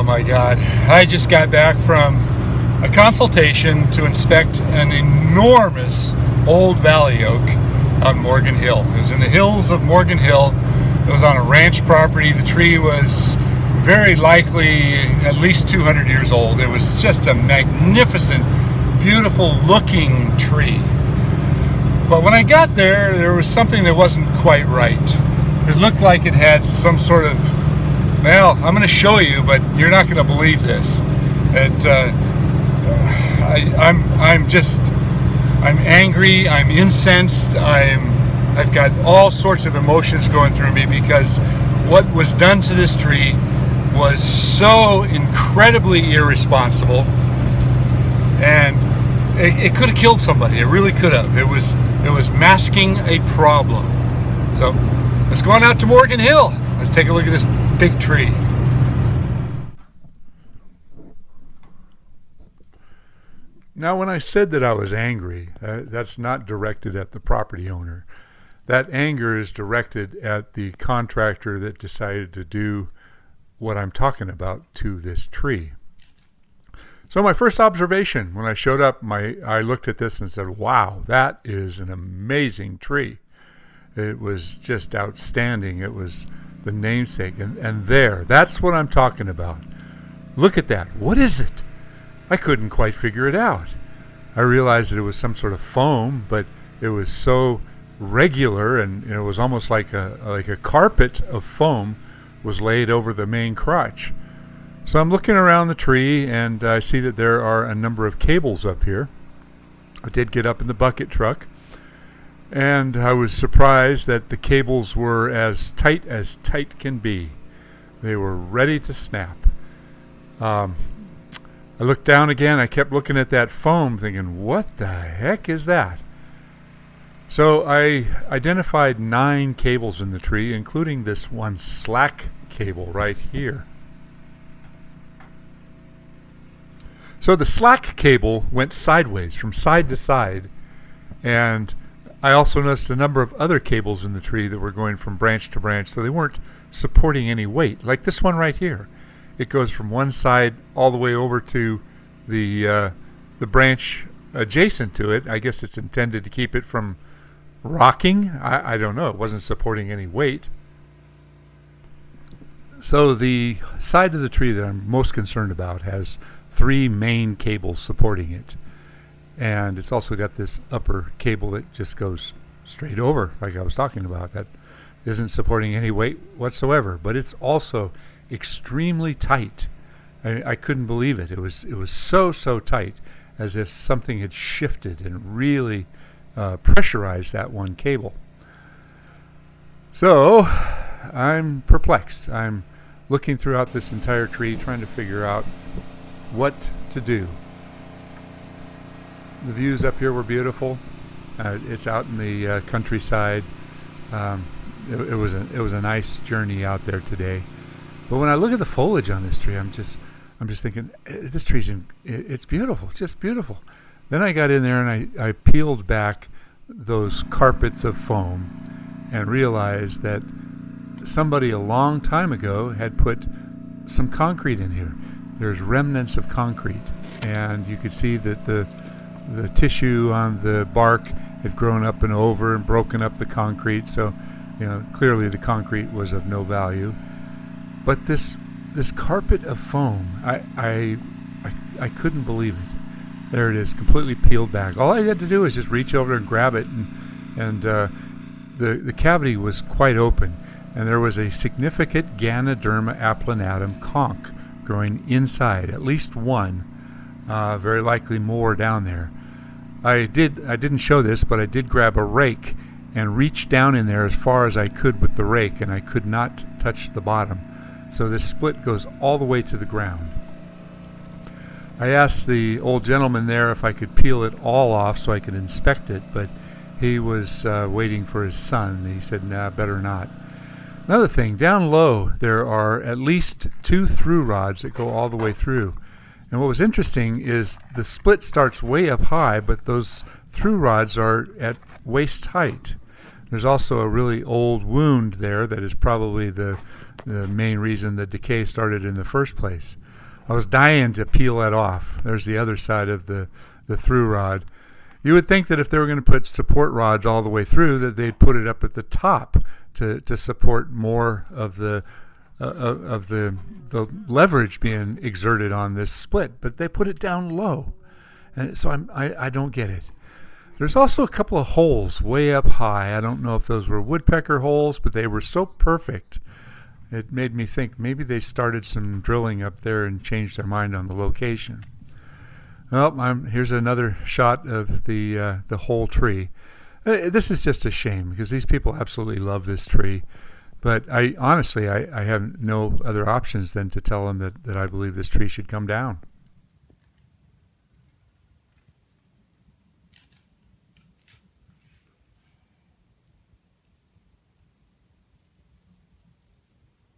my God. I just got back from a consultation to inspect an enormous old valley oak on Morgan Hill. It was in the hills of Morgan Hill. It was on a ranch property. The tree was very likely at least 200 years old. It was just a magnificent, beautiful looking tree. But when I got there, there was something that wasn't quite right. It looked like it had some sort of, well, I'm going to show you, but you're not going to believe this. I'm angry, I'm incensed, I've got all sorts of emotions going through me because what was done to this tree was so incredibly irresponsible, and it could have killed somebody. It really could have. It was masking a problem. So let's go on out to Morgan Hill. Let's take a look at this big tree. Now, when I said that I was angry, that's not directed at the property owner. That anger is directed at the contractor that decided to do what I'm talking about to this tree. So my first observation when I showed up, I looked at this and said, wow, that is an amazing tree. It was just outstanding. It was the namesake. And that's what I'm talking about. Look at that. What is it? I couldn't quite figure it out. I realized that it was some sort of foam, but it was so regular, and it was almost like a carpet of foam was laid over the main crotch. So I'm looking around the tree, and I see that there are a number of cables up here. I did get up in the bucket truck, and I was surprised that the cables were as tight can be. They were ready to snap. I looked down again. I kept looking at that foam thinking, what the heck is that? So I identified 9 cables in the tree, including this one slack cable right here. So the slack cable went sideways from side to side, and I also noticed a number of other cables in the tree that were going from branch to branch, so they weren't supporting any weight, like this one right here. It goes from one side all the way over to the branch adjacent to it. I guess it's intended to keep it from rocking. I don't know. It wasn't supporting any weight. So the side of the tree that I'm most concerned about has 3 main cables supporting it. And it's also got this upper cable that just goes straight over, like I was talking about. That isn't supporting any weight whatsoever. But it's also extremely tight. I couldn't believe it. It was so tight, as if something had shifted and really pressurized that one cable. So I'm perplexed. I'm looking throughout this entire tree, trying to figure out what to do. The views up here were beautiful. It's out in the countryside. It was a nice journey out there today. But when I look at the foliage on this tree, I'm just thinking, this tree's it's beautiful, just beautiful. Then I got in there and I peeled back those carpets of foam and realized that somebody a long time ago had put some concrete in here. There's remnants of concrete, and you could see that the tissue on the bark had grown up and over and broken up the concrete. So, clearly the concrete was of no value. But this carpet of foam, I couldn't believe it. There it is, completely peeled back. All I had to do was just reach over and grab it, and the cavity was quite open, and there was a significant Ganoderma applanatum conch growing inside, at least one, very likely more down there. I didn't show this, but I did grab a rake and reach down in there as far as I could with the rake, and I could not touch the bottom. So this split goes all the way to the ground. I asked the old gentleman there if I could peel it all off so I could inspect it, but he was waiting for his son. He said, nah, better not. Another thing, down low there are at least 2 through rods that go all the way through. And what was interesting is the split starts way up high, but those through rods are at waist height. There's also a really old wound there that is probably the the main reason the decay started in the first place. I was dying to peel that off. There's the other side of the through rod. You would think that if they were going to put support rods all the way through, that they'd put it up at the top to support more of the leverage being exerted on this split, but they put it down low, and so I don't get it. There's also a couple of holes way up high. I don't know if those were woodpecker holes, but they were so perfect. It made me think maybe they started some drilling up there and changed their mind on the location. Well, here's another shot of the whole tree. This is just a shame because these people absolutely love this tree. But I honestly have no other options than to tell them that I believe this tree should come down.